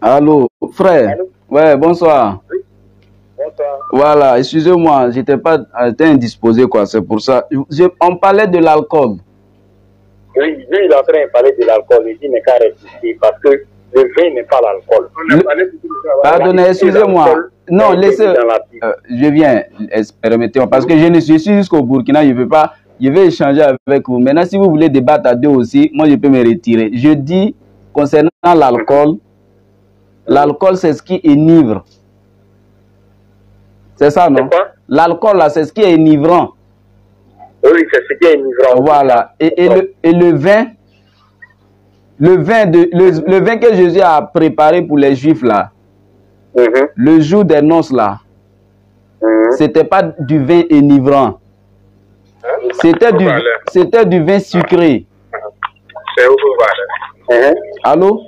Allô, frère. Allô? Ouais, bonsoir. Oui. Bonsoir. Voilà, excusez-moi, j'étais indisposé, quoi, c'est pour ça. On parlait de l'alcool. Oui, lui, il est en train de parler de l'alcool. Il dit, mais qu'à résister, parce que le vin n'est pas l'alcool. Pardonnez, excusez-moi. Non, laissez. Je viens, permettez-moi, parce que je suis jusqu'au Burkina, je vais échanger avec vous. Maintenant, si vous voulez débattre à deux aussi, moi, je peux me retirer. Je dis, concernant l'alcool, l'alcool, c'est ce qui enivre. C'est ça, non? L'alcool, là, c'est ce qui est enivrant. Oui, c'est ce qui est enivrant. Voilà. Et le vin, le vin que Jésus a préparé pour les Juifs, là, le jour des noces, là, c'était pas du vin enivrant. C'était du vin sucré. C'est où, Allô?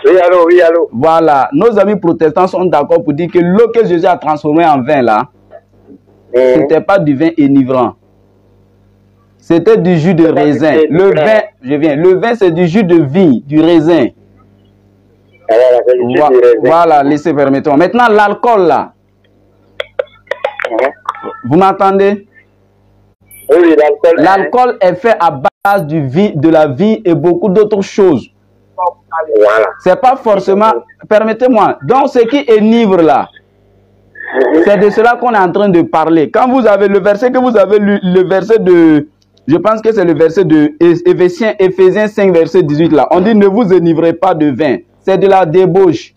Oui, allô, oui, allô. Voilà. Nos amis protestants sont d'accord pour dire que l'eau que Jésus a transformée en vin, là, c'était pas du vin enivrant. C'était du jus de raisin. Le vin, le vin, c'est du jus de vigne, du raisin. Voilà, laissez, permettons. Maintenant, l'alcool, là. Vous m'entendez? Oui, l'alcool. L'alcool est fait à base de la vigne et beaucoup d'autres choses. Voilà. C'est pas forcément... Permettez-moi. Donc, ce qui enivre, là, c'est de cela qu'on est en train de parler. Quand vous avez le verset que vous avez lu, le verset de... Je pense que c'est le verset de Éphésiens 5, verset 18 là. On dit ne vous enivrez pas de vin. C'est de la débauche.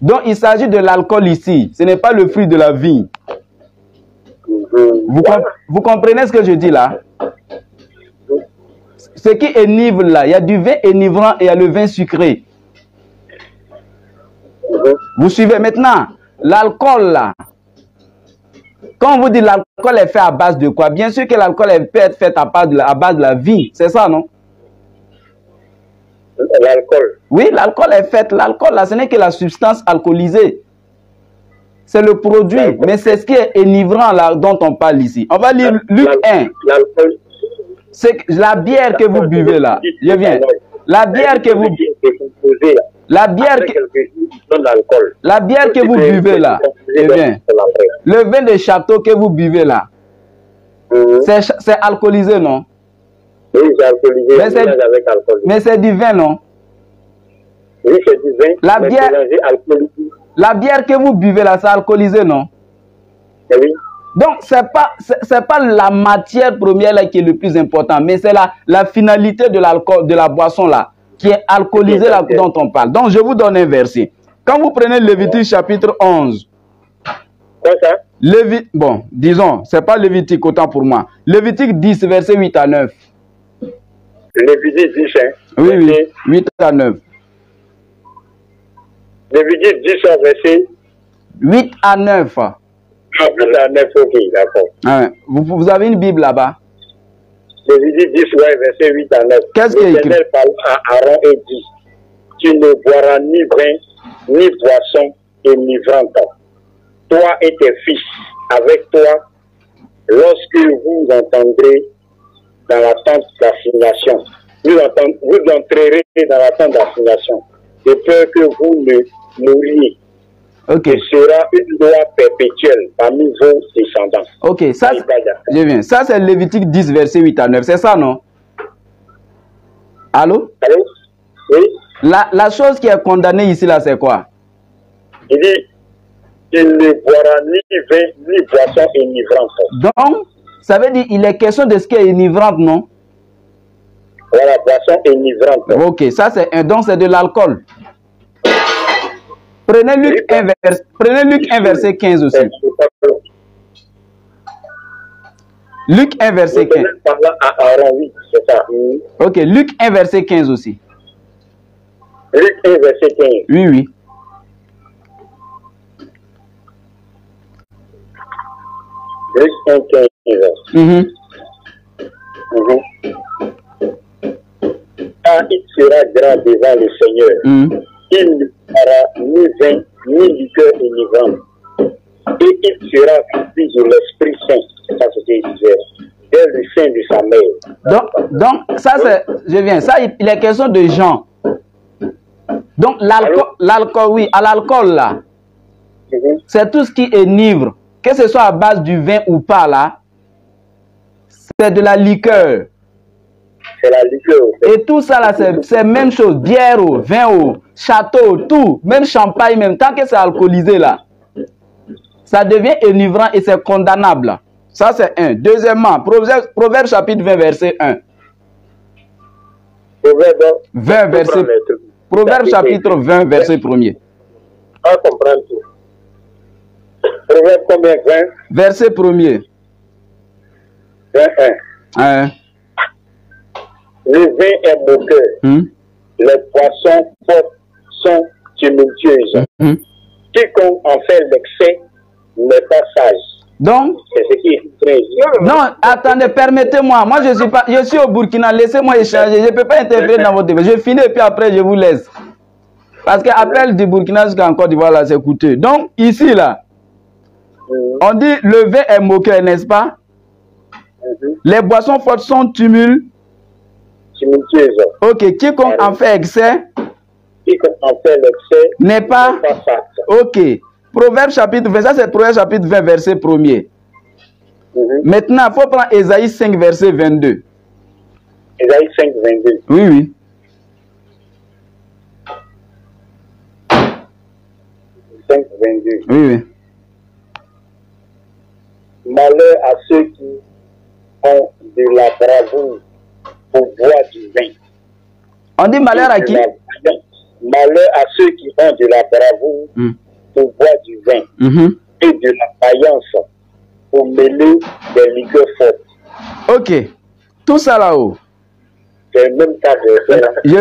Donc il s'agit de l'alcool ici. Ce n'est pas le fruit de la vigne. Vous comprenez ce que je dis là? Ce qui enivre là, il y a du vin enivrant et il y a le vin sucré. Vous suivez maintenant? L'alcool là. Quand on vous dit l'alcool est fait à base de quoi? Bien sûr que l'alcool peut être fait à base de la vie. C'est ça, non? L'alcool. Oui, l'alcool est fait. L'alcool, là, ce n'est que la substance alcoolisée. C'est le produit. Mais c'est ce qui est enivrant là, dont on parle ici. On va lire Luc 1. C'est la bière que vous buvez là. Je viens. La bière que vous... La bière que vous buvez là, eh bien, le vin de château que vous buvez là, c'est alcoolisé, non? Oui, c'est alcoolisé. Mais c'est du vin, non? Oui, c'est du vin. La bière que vous buvez là, c'est alcoolisé, non? Oui. Donc, c'est pas la matière première là qui est le plus important, mais c'est la finalité de l'alcool, de la boisson là, qui est alcoolisée là dont on parle. Donc, je vous donne un verset. Quand vous prenez Lévitique chapitre 11, quoi ça? Bon, disons, c'est pas Lévitique autant pour moi. Lévitique 10, verset 8 à 9. Lévitique 10, hein? Oui, oui, 8 à 9. Lévitique 10, verset 8 à 9. 8 à 9, ok, d'accord. Hein, vous avez une Bible là-bas? Lévitique 10, ouais, verset 8 à 9. Qu'est-ce qu'il y a écrit? L'Éternel parle à Aaron et dit, tu ne boiras ni vin, ni boisson enivrante. Toi et tes fils, avec toi, lorsque vous entendrez dans la tente d'assignation, vous entrerez dans la tente d'assignation, de peur que vous ne mouriez. Okay. Ce sera une loi perpétuelle parmi vos descendants. Ok, ça, je viens. Ça, c'est Lévitique 10, verset 8 à 9. C'est ça, non? Allô? Allô? Oui? La chose qui est condamnée ici, là, c'est quoi? Il dit, il ne boira ni vin, ni boisson enivrante. Donc, ça veut dire qu'il est question de ce qui est enivrante, non? Voilà, boisson enivrante. Ok, ça, c'est de l'alcool. Prenez Luc 1, verset 15 aussi. Luc 1, verset 15. Ok, Luc 1, verset 15 aussi. Luc 1, verset 15. Oui, oui. Luc 1, 15. Ah, il sera grand devant le Seigneur. Il ne fera ni vin, ni liqueur enivrante. Et il sera rempli de l'Esprit Saint. C'est ça ce qu'il disait. Dès le sein de sa mère. Donc ça c'est, je viens. Ça, il est question de Jean. Donc, l'alcool, oui, à l'alcool, là, c'est tout ce qui est ivre. Que ce soit à base du vin ou pas, là, c'est de la liqueur. C'est la liqueur. Et tout ça, là, c'est la même chose. Bière, vin, château, tout. Même champagne, même. Tant que c'est alcoolisé, là, ça devient enivrant et c'est condamnable. Ça, c'est un. Deuxièmement, Proverbe chapitre 20, verset 1. Proverbe chapitre 20, verset 1er. On comprend tout. Proverbe combien? 20? Verset 1er. 21. Le vin est moqueur. Les poissons forts sont tumultueuses. Quiconque en fait l'excès n'est pas sage. Donc, c'est ce qui est très... Non, attendez, permettez-moi. Moi, je suis au Burkina. Laissez-moi échanger. Je ne peux pas interférer dans votre débat. Je finis et puis après, je vous laisse. Parce que l'appel du Burkina jusqu'en Côte d'Ivoire, là, c'est coûteux. Donc, ici, là, on dit le vin est moqueur, n'est-ce pas? Les boissons fortes sont tumultueuses. Ok, quiconque en fait excès n'est pas sage. Ok. Proverbe chapitre 20, ça c'est Proverbe chapitre 20, verset 1er. Maintenant, il faut prendre Ésaïe 5, verset 22. Ésaïe 5, 22. Oui, oui. 5, 22. Oui, oui. Malheur à ceux qui ont de la bravoure pour boire du vin. On dit malheur à qui? Malheur à ceux qui ont de la bravoure pour boire du vin et de la faïence pour mêler des liqueurs fortes. Ok. Tout ça là-haut. C'est le même cas de... Je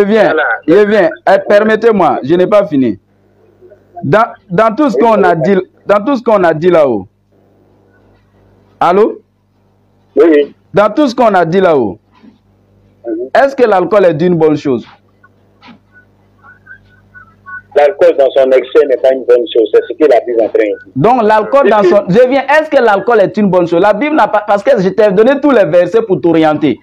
viens. Permettez-moi, je n'ai pas fini. Dans tout ce qu'on a dit, là-haut. Allô? Oui. Dans tout ce qu'on a dit là-haut, est-ce que l'alcool est d'une bonne chose? L'alcool dans son excès n'est pas une bonne chose. C'est ce que la Bible est en train de dire. Donc l'alcool dans son... Je viens. Est-ce que l'alcool est une bonne chose? La Bible n'a pas... Parce que je t'ai donné tous les versets pour t'orienter.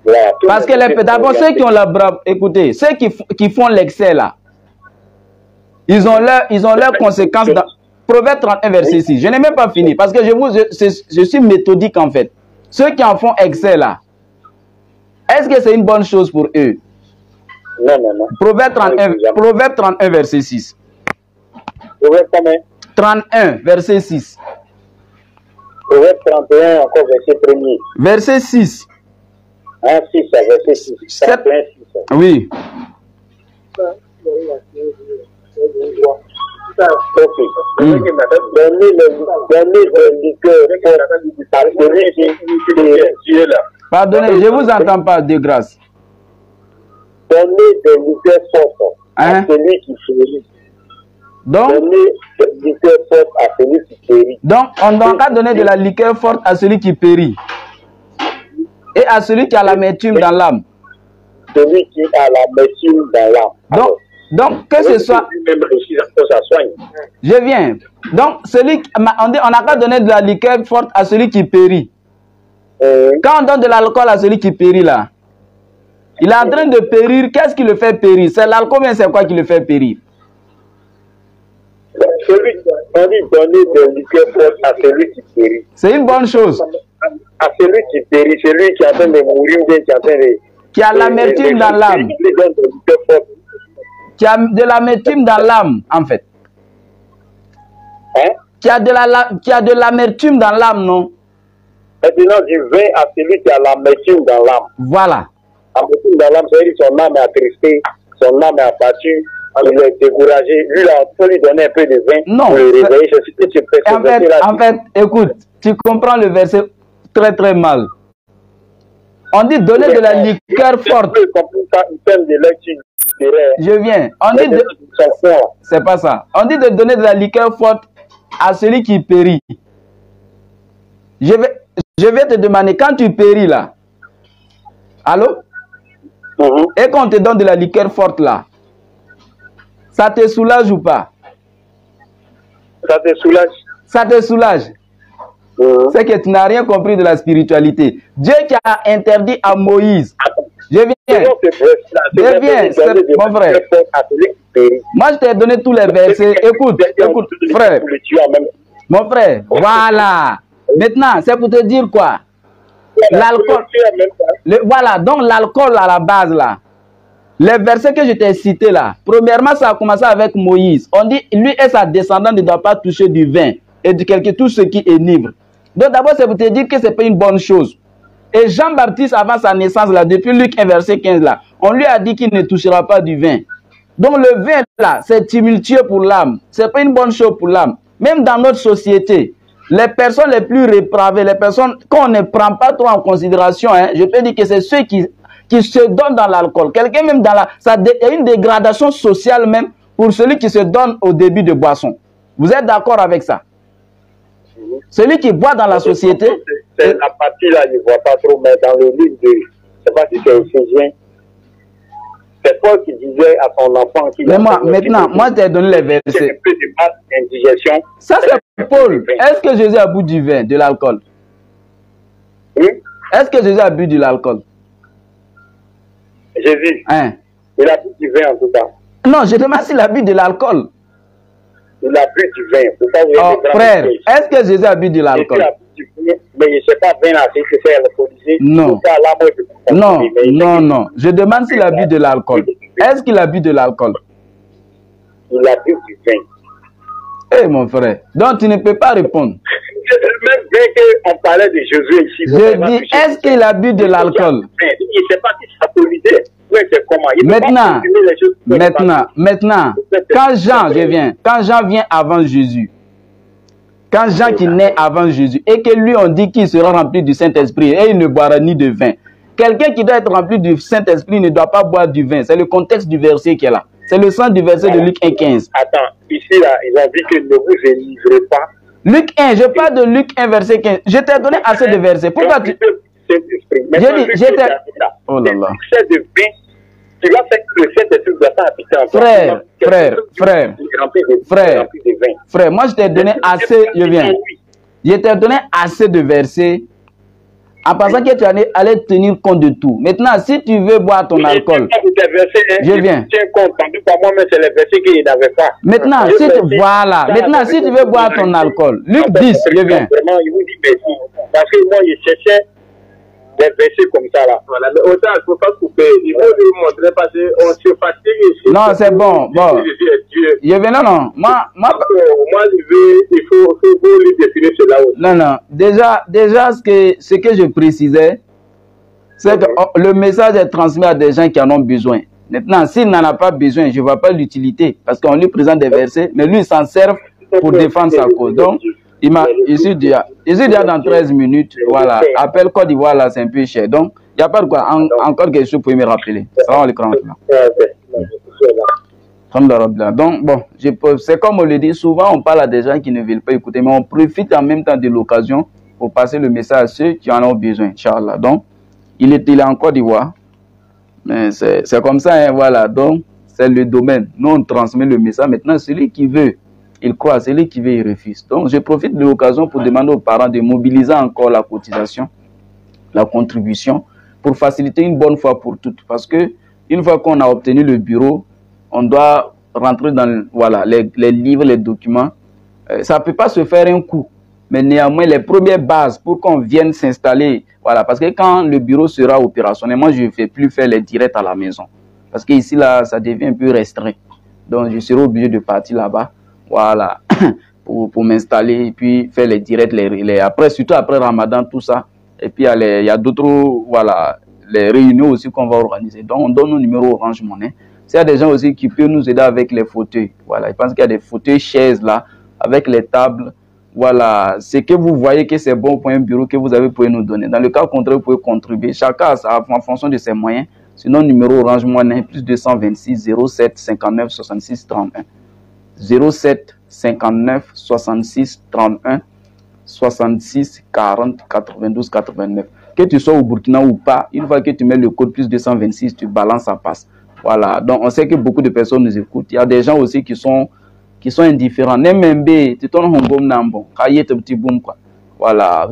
Voilà, parce que d'abord, ceux qui ont la brave... Écoutez, ceux qui font l'excès là, ils ont leurs conséquences dans... Proverbe 31, verset 6. Je n'ai même pas fini parce que je suis méthodique en fait. Ceux qui en font excès là, est-ce que c'est une bonne chose pour eux? Non, non, non. Proverbe 31, verset 6. Proverbe combien? 31, verset 6. Proverbe 31, encore verset 1er. Verset 6. Ah, 6, verset 6. 31, 6. Oui. Donnez le liqueur à celui qui est là. Pardonnez, je ne vous entends pas, de grâce. Donnez des liqueurs fortes à celui qui périt. Donc, donnez des liqueurs fortes à celui qui périt. Donc, on doit pas donner de la liqueur forte à celui qui périt. Et à celui qui a l'amertume dans l'âme. Celui qui a l'amertume dans l'âme. Donc, que ce soit... Je viens. Donc, on n'a pas donné de la liqueur forte à celui qui périt. Quand on donne de l'alcool à celui qui périt là, il est en train de périr. Qu'est-ce qui le fait périr? C'est l'alcool, mais c'est quoi qui le fait périr? On dit donner de liqueur forte à celui qui périt. C'est une bonne chose. À celui qui périt, celui qui est en train de mourir ou bien qui est en train de... Qui a l'amertume dans l'âme. Qui a de l'amertume dans l'âme, en fait. Hein? Qui a de l'amertume dans l'âme, non? Maintenant, du vin à celui qui a l'amertume dans l'âme. Voilà. L'amertume dans l'âme, c'est-à-dire son âme est attristée, son âme est abattue, il est découragé. Lui, là, on peut lui donner un peu de vin pour le réveiller. En fait, écoute, tu comprends le verset très très mal. On dit donner de la liqueur forte. Je viens. On dit c'est pas ça. On dit de donner de la liqueur forte à celui qui périt. Je vais te demander, quand tu péris là, allô? Et qu'on te donne de la liqueur forte là, ça te soulage ou pas? Ça te soulage. Ça te soulage. C'est que tu n'as rien compris de la spiritualité. Dieu qui a interdit à Moïse Je viens. Je viens, mon frère. Moi, je t'ai donné tous les versets. Écoute, frère. Mon frère, voilà. Maintenant, c'est pour te dire quoi? L'alcool. Voilà, donc l'alcool à la base là. Les versets que je t'ai cités là, premièrement, ça a commencé avec Moïse. On dit, lui et sa descendante ne doivent pas toucher du vin et de tout ce qui est ivre. Donc d'abord, c'est pour te dire que ce n'est pas une bonne chose. Et Jean-Baptiste, avant sa naissance là, depuis Luc 1 verset 15 là, on lui a dit qu'il ne touchera pas du vin. Donc le vin là, c'est tumultueux pour l'âme. Ce n'est pas une bonne chose pour l'âme. Même dans notre société, les personnes les plus dépravées, les personnes qu'on ne prend pas trop en considération, hein, je peux dire que c'est ceux qui se donnent dans l'alcool. Quelqu'un même dans la... Il y a une dégradation sociale même pour celui qui se donne au début de boisson. Vous êtes d'accord avec ça? Celui qui boit dans la société... C'est la partie là, je ne vois pas trop, mais dans le livre de... Je ne sais pas si c'est Éphésiens. C'est Paul qui disait à son enfant... Mais maintenant, moi, je t'ai donné les versets. Ça, c'est Paul. Est-ce que Jésus a bu du vin, de l'alcool? Oui. Est-ce que Jésus a bu de l'alcool? Jésus, hein? Il a bu du vin en tout cas. Non, je demande s'il a bu de l'alcool. Il a bu du vin. Oh, frère, est-ce que Jésus a bu de l'alcool? Mais je ne sais pas bien assez que c'est alcoolisé. Non. Non, non, non. Je demande s'il a bu de l'alcool. Est-ce qu'il a bu de l'alcool? Il a bu du vin. Eh mon frère, donc tu ne peux pas répondre. Même bien qu'on parlait de Jésus ici. Je dis, est-ce qu'il a bu de l'alcool? Il ne sait pas si c'est alcoolisé. Maintenant, quand Jean vient avant Jésus, quand Jean qui naît avant Jésus, et que lui on dit qu'il sera rempli du Saint-Esprit, et il ne boira ni de vin. Quelqu'un qui doit être rempli du Saint-Esprit ne doit pas boire du vin. C'est le contexte du verset qui est là. C'est le sens du verset de Luc 1,15. Attends, ici là, ils ont dit que ne vous élivrez pas. Luc 1, je parle de Luc 1, verset 15. Je t'ai donné assez de versets. Pourquoi tu... Oh là là. Tu vas faire que le Saint-Esprit doit habiter en toi. Frère, moi je t'ai donné assez, je t'ai donné assez de versets en pensant que tu allais tenir compte de tout. Maintenant, si tu veux boire ton alcool, je viens. Maintenant, si tu veux boire ton alcool, Luc 10, je viens. Parce que moi, je cherchais des versets comme ça là. Voilà, mais autant il ne faut pas couper. Il faut lui montrer parce qu'on se fatigue ici. Non, c'est bon. Bon. Je viens, non. Moi, il faut lui définir cela aussi. Non. Déjà, ce que je précisais, c'est que le message est transmis à des gens qui en ont besoin. Maintenant, s'il n'en a pas besoin, je ne vois pas l'utilité. Parce qu'on lui présente des versets, mais lui, il s'en sert pour défendre sa cause. Donc, ici, dans 13 minutes, voilà. Appel Côte d'Ivoire, là, c'est un peu cher. Donc, il n'y a pas de quoi. Encore quelque chose, vous pouvez me rappeler. Ça va, l'écran. Donc, bon, c'est comme on le dit, souvent, on parle à des gens qui ne veulent pas écouter, mais on profite en même temps de l'occasion pour passer le message à ceux qui en ont besoin, Inch'Allah. Donc, il est en Côte d'Ivoire. Mais c'est comme ça, hein, voilà. Donc, c'est le domaine. Nous, on transmet le message. Maintenant, celui qui veut, il croit, celui qui veut, il refuse. Donc, je profite de l'occasion pour demander aux parents de mobiliser encore la cotisation, la contribution, pour faciliter une bonne fois pour toutes. Parce que une fois qu'on a obtenu le bureau, on doit rentrer dans les livres, les documents. Ça ne peut pas se faire un coup. Mais néanmoins, les premières bases pour qu'on vienne s'installer, voilà, parce que quand le bureau sera opérationnel, moi, je ne fais plus faire les directs à la maison. Parce qu'ici, là, ça devient un peu restreint. Donc, je serai obligé de partir là-bas. Voilà, pour m'installer et puis faire les directs, après, surtout après Ramadan, tout ça. Et puis, il y a d'autres, voilà, les réunions aussi qu'on va organiser. Donc, on donne nos numéros Orange Money. S'il y a des gens aussi qui peuvent nous aider avec les fauteuils, voilà, je pense qu'il y a des fauteuils, chaises là, avec les tables, voilà, c'est que vous voyez que c'est bon pour un bureau que vous avez, pouvez nous donner. Dans le cas contraire, vous pouvez contribuer. Chacun en fonction de ses moyens. Sinon, numéro Orange Money, plus 226 07 59 66 31. 07 59 66 31 66 40 92 89. Que tu sois au Burkina ou pas, une fois que tu mets le code plus 226, tu balances, ça passe. Voilà, donc on sait que beaucoup de personnes nous écoutent. Il y a des gens aussi qui sont indifférents. Même tu tournes un bon nambo, petit boom quoi. Voilà,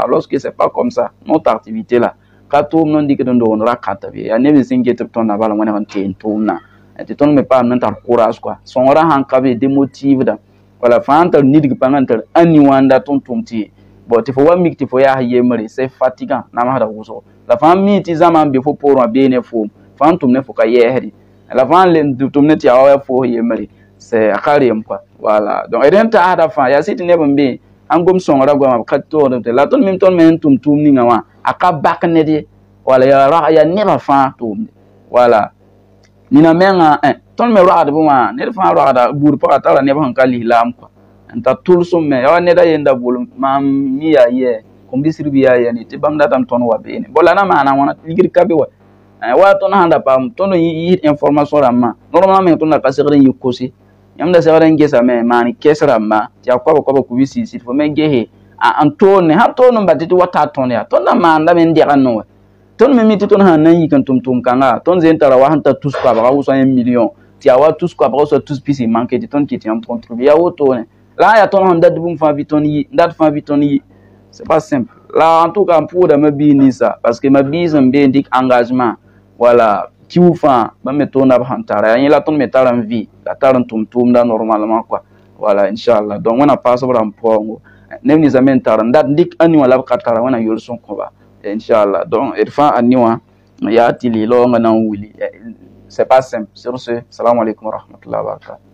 lorsque c'est pas comme ça, notre activité là, ka tum non dik don don rakata bi ya ne sin get ton na bala wona ten tum na ti ton me pa nan tar courage quoi son ra han ka be démotive da wala fanta nidig pangantar ani wanda ton tumti bo ti fo wa mik ti fo ya yemre c'est fatigant na ma da wuso la fami ti zaman be fo pour be ne fo fantum ne fo ka yehri la fan len tum ne ti awa fo yemre c'est akariem quoi voilà donc eden ta hada fa ya siti ne bombe an gom son ra goma ka to de la ton mim ton men tum ni ngawa aka bak ne di wala ya ra ya ne ba fa tum voilà nina menga ton me ra de buma ne fa ra da bur pa ta ne ba kan lam quoi anta tul so me ya ne da yenda bul mam mi ya ye ko bisri bi ya ni te bam da tam ton wa be ne bola na ma na wana ligir ka be wa ton handa pam ton yi information ramma normalement ton na ka segre yi kosi yamda segre ngesa me mani kesra ma ya ko ku bisi sit fo me gehe an ton ne ha ton mbati wata ton ya ton na ma nda men dia no ton me miti ton han nan yi kan tum kanga ton zen tara wa hanta tous quoi ba uso 1 million ti awa tous quoi ba uso tous pisi manque de ton qui ti en contribuer ya auto ne là ya ton han dad bum fa biton yi dad fa biton yi c'est pas simple là en tout cas pour de me bini ça parce que ma bise me indique engagement voilà qui ou fa ba me ton na hantara ya la ton me tara en vie la tara tum da normalement quoi voilà inchallah donc on a pas sobre en pongo nem ni zamen tara dad dik ani wala ka tara wana yol son ko ba inchallah donc irfa aniwa ya tili lo ngana wuli c'est pas simple sur ce salam alaikum wa rahmatullahi wa barakatuh